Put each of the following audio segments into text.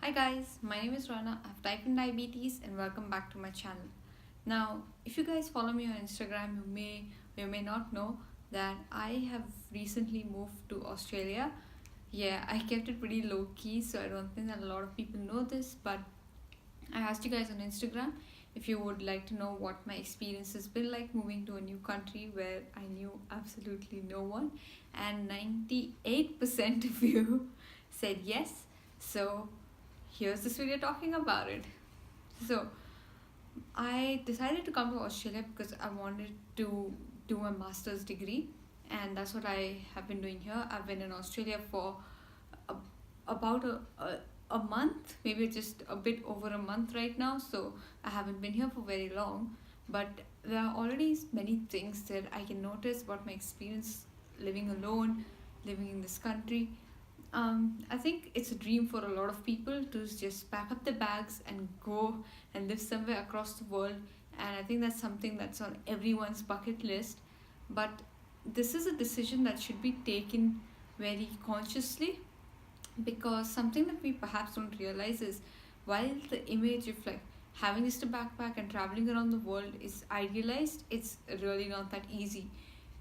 Hi guys, my name is Rana. I have type 1 diabetes and welcome back to my channel. Now, if you guys follow me on Instagram, you may not know that I have recently moved to Australia. Yeah, I kept it pretty low key, so I don't think that a lot of people know this, but I asked you guys on Instagram if you would like to know what my experience has been like moving to a new country where I knew absolutely no one, and 98% of you said yes. So, here's this video talking about it. So, I decided to come to Australia because I wanted to do a master's degree, and that's what I have been doing here. I've been in Australia for a, about a month, maybe just a bit over a month right now, so I haven't been here for very long. But there are already many things that I can notice about my experience living alone, living in this country. I think it's a dream for a lot of people to just pack up their bags and go and live somewhere across the world. And I think that's something that's on everyone's bucket list. But this is a decision that should be taken very consciously, because something that we perhaps don't realize is while the image of like having just a backpack and traveling around the world is idealized, it's really not that easy.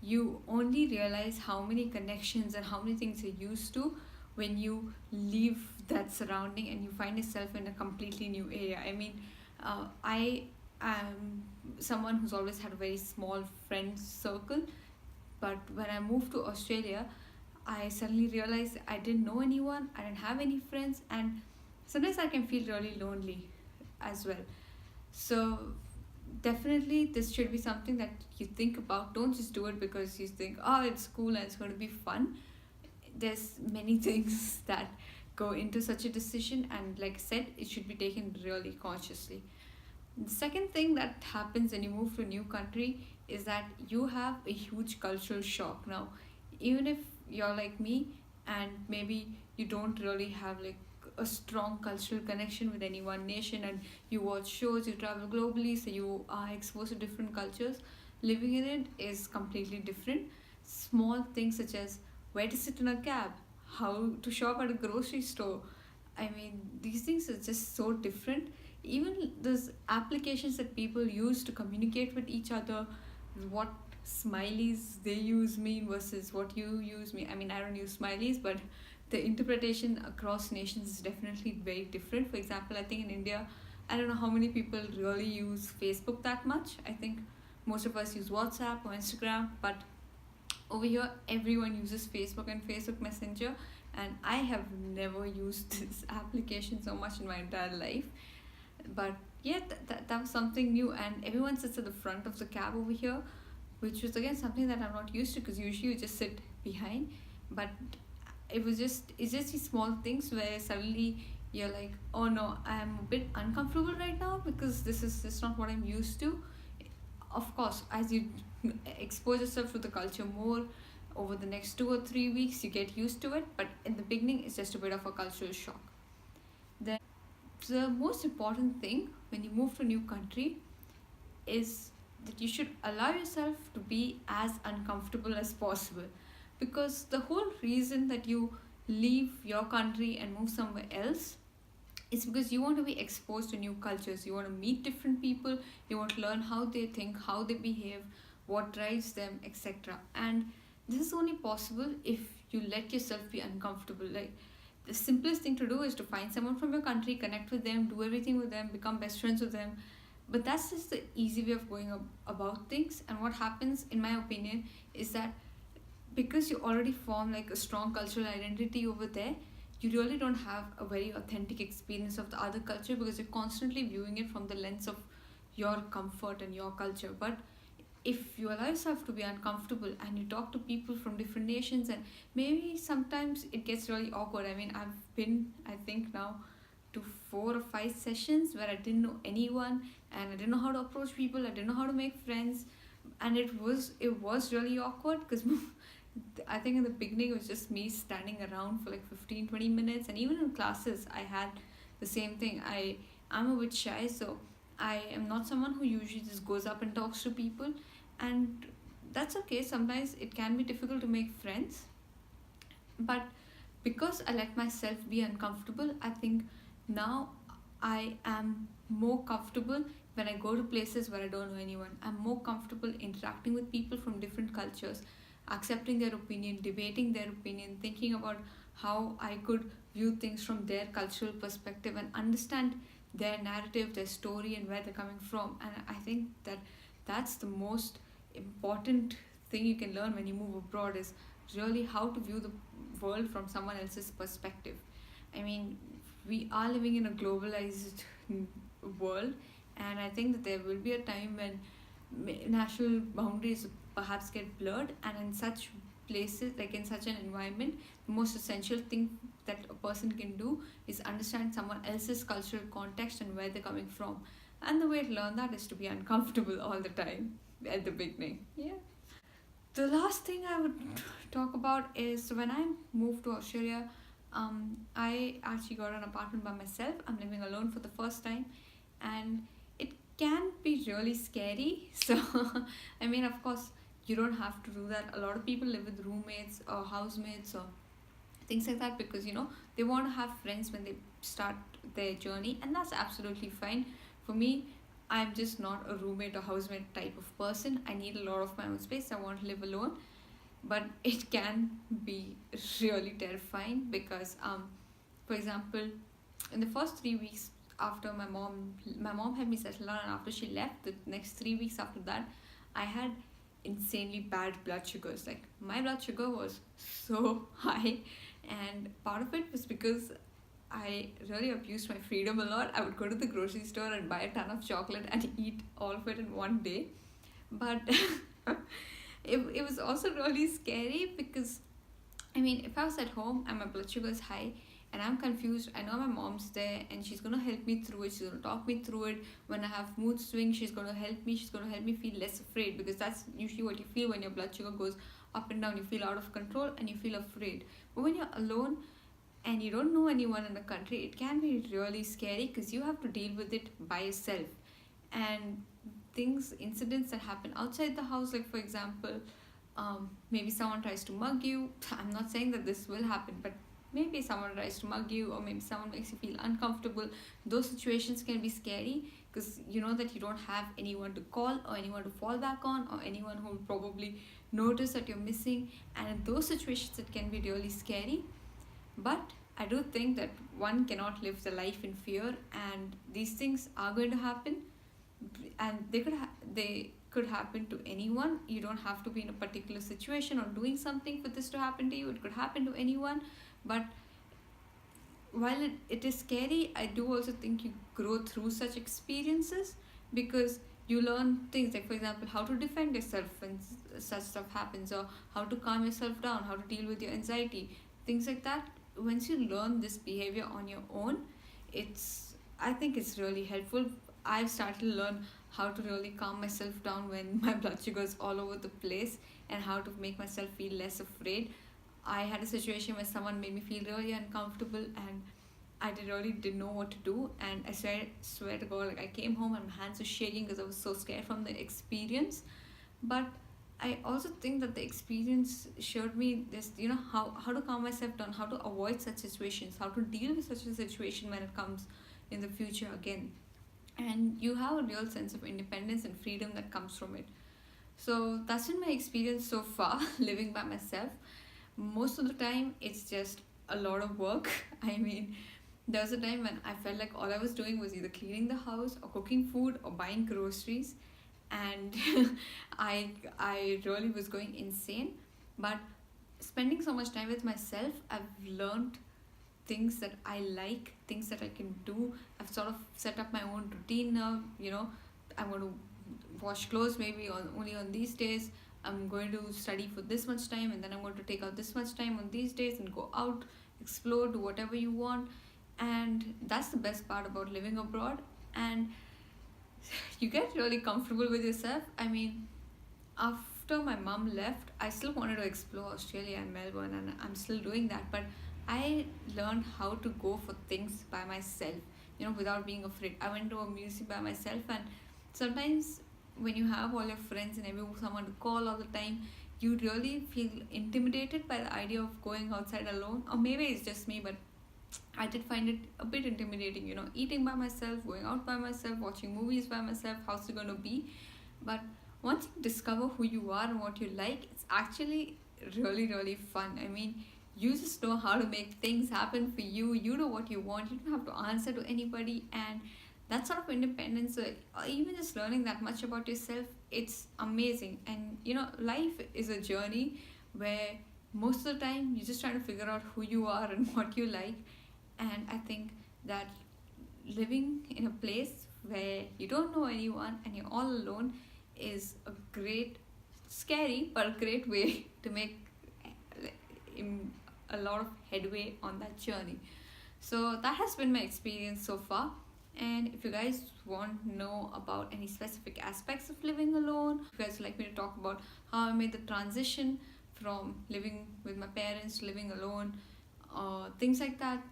You only realize how many connections and how many things you're used to when you leave that surrounding and you find yourself in a completely new area. I mean, I am someone who's always had a very small friend circle, but when I moved to Australia, I suddenly realized I didn't know anyone, I didn't have any friends, and sometimes I can feel really lonely as well. So, definitely, this should be something that you think about. Don't just do it because you think, oh, it's cool and it's going to be fun. There's many things that go into such a decision, and like I said, it should be taken really consciously. The second thing that happens when you move to a new country is that you have a huge cultural shock. Now, even if you're like me and maybe you don't really have like a strong cultural connection with any one nation, and you watch shows, you travel globally, so you are exposed to different cultures, living in it is completely different. Small things such as where to sit in a cab, how to shop at a grocery store, I mean, these things are just so different. Even those applications that people use to communicate with each other, what smileys they use mean versus what you use me. I mean, I don't use smileys, but the interpretation across nations is definitely very different. For example, I think in India, I don't know how many people really use Facebook that much. I think most of us use WhatsApp or Instagram, but over here everyone uses Facebook and Facebook Messenger, and I have never used this application so much in my entire life. But yeah, that was something new, and everyone sits at the front of the cab over here, which was again something that I'm not used to, because usually you just sit behind. But it's just these small things where suddenly you're like, oh no, I'm a bit uncomfortable right now because this is just not what I'm used to. Of course, as you expose yourself to the culture more over the next 2 or 3 weeks, you get used to it, but in the beginning it's just a bit of a cultural shock. Then the most important thing when you move to a new country is that you should allow yourself to be as uncomfortable as possible, because the whole reason that you leave your country and move somewhere else is because you want to be exposed to new cultures, you want to meet different people, you want to learn how they think, how they behave, what drives them, etc. And this is only possible if you let yourself be uncomfortable. Like, the simplest thing to do is to find someone from your country, connect with them, do everything with them, become best friends with them. But that's just the easy way of going about things. And what happens, in my opinion, is that because you already form like a strong cultural identity over there, you really don't have a very authentic experience of the other culture, because you're constantly viewing it from the lens of your comfort and your culture. But if you allow yourself to be uncomfortable and you talk to people from different nations, and maybe sometimes it gets really awkward. I mean, I've been, I think now, to 4 or 5 sessions where I didn't know anyone, and I didn't know how to approach people, I didn't know how to make friends, and it was really awkward because I think in the beginning it was just me standing around for like 15-20 minutes, and even in classes I had the same thing. I'm a bit shy, so I am not someone who usually just goes up and talks to people, and that's okay. Sometimes it can be difficult to make friends, but because I let myself be uncomfortable, I think now I am more comfortable when I go to places where I don't know anyone. I'm more comfortable interacting with people from different cultures, accepting their opinion, debating their opinion, thinking about how I could view things from their cultural perspective and understand their narrative, their story, and where they're coming from. And I think that that's the most important thing you can learn when you move abroad is really how to view the world from someone else's perspective. I mean, we are living in a globalized world, and I think that there will be a time when national boundaries perhaps get blurred, and in such places, like in such an environment, the most essential thing that a person can do is understand someone else's cultural context and where they're coming from. And the way to learn that is to be uncomfortable all the time at the beginning. Yeah. The last thing I would talk about is when I moved to Australia, I actually got an apartment by myself. I'm living alone for the first time, and it can be really scary. So, I mean, of course, you don't have to do that. A lot of people live with roommates or housemates or things like that because they want to have friends when they start their journey, and that's absolutely fine. For me, I'm just not a roommate or housemate type of person. I need a lot of my own space. I want to live alone, but it can be really terrifying because for example, in the first 3 weeks after my mom had me settle down, and after she left, the next 3 weeks after that, I had insanely bad blood sugars. Like, my blood sugar was so high, and part of it was because I really abused my freedom a lot. I would go to the grocery store and buy a ton of chocolate and eat all of it in one day. But it was also really scary because, I mean, if I was at home and my blood sugar is high and I'm confused, I know my mom's there and she's going to help me through it. She's going to talk me through it. When I have mood swings, she's going to help me. She's going to help me feel less afraid, because that's usually what you feel when your blood sugar goes up and down. You feel out of control and you feel afraid. But when you're alone and you don't know anyone in the country, it can be really scary because you have to deal with it by yourself. And incidents that happen outside the house, like for example, maybe someone tries to mug you. I'm not saying that this will happen, but maybe someone tries to mug you, or maybe someone makes you feel uncomfortable. Those situations can be scary because you know that you don't have anyone to call or anyone to fall back on or anyone who will probably notice that you're missing. And in those situations, it can be really scary. But I do think that one cannot live the life in fear, and these things are going to happen, and they could happen to anyone. You don't have to be in a particular situation or doing something for this to happen to you. It could happen to anyone. But while it is scary, I do also think you grow through such experiences because you learn things, like for example, how to defend yourself when such stuff happens, or how to calm yourself down, how to deal with your anxiety, things like that. Once you learn this behavior on your own, I think it's really helpful. I've started to learn how to really calm myself down when my blood sugar is all over the place, and how to make myself feel less afraid. I had a situation where someone made me feel really uncomfortable, and I really didn't know what to do. And I swear to God, like, I came home and my hands were shaking because I was so scared from the experience. But I also think that the experience showed me this, how to calm myself down, how to avoid such situations, how to deal with such a situation when it comes in the future again. And you have a real sense of independence and freedom that comes from it. So that's been my experience so far living by myself. Most of the time, it's just a lot of work. I mean, there was a time when I felt like all I was doing was either cleaning the house or cooking food or buying groceries, and I really was going insane. But spending so much time with myself, I've learned things that I like, things that I can do. I've sort of set up my own routine now. I'm going to wash clothes maybe only on these days. I'm going to study for this much time, and then I'm going to take out this much time on these days and go out, explore, do whatever you want. And that's the best part about living abroad. And you get really comfortable with yourself. I mean, after my mom left, I still wanted to explore Australia and Melbourne, and I'm still doing that. But I learned how to go for things by myself, without being afraid. I went to a museum by myself, and sometimes when you have all your friends and someone to call all the time, you really feel intimidated by the idea of going outside alone. Or maybe it's just me, but I did find it a bit intimidating, eating by myself, going out by myself, watching movies by myself. How's it gonna be? But once you discover who you are and what you like, it's actually really, really fun. I mean, you just know how to make things happen for you. You know what you want. You don't have to answer to anybody. And that sort of independence, or even just learning that much about yourself, it's amazing. And life is a journey where most of the time you're just trying to figure out who you are and what you like. And I think that living in a place where you don't know anyone and you're all alone is a great, scary, but a great way to make a lot of headway on that journey. So that has been my experience so far. And if you guys want to know about any specific aspects of living alone, if you guys would like me to talk about how I made the transition from living with my parents to living alone, things like that,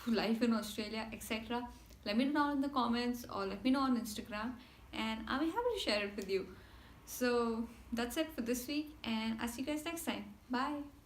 life in Australia, etc., let me know down in the comments or let me know on Instagram, and I'll be happy to share it with you. So that's it for this week, and I'll see you guys next time. Bye.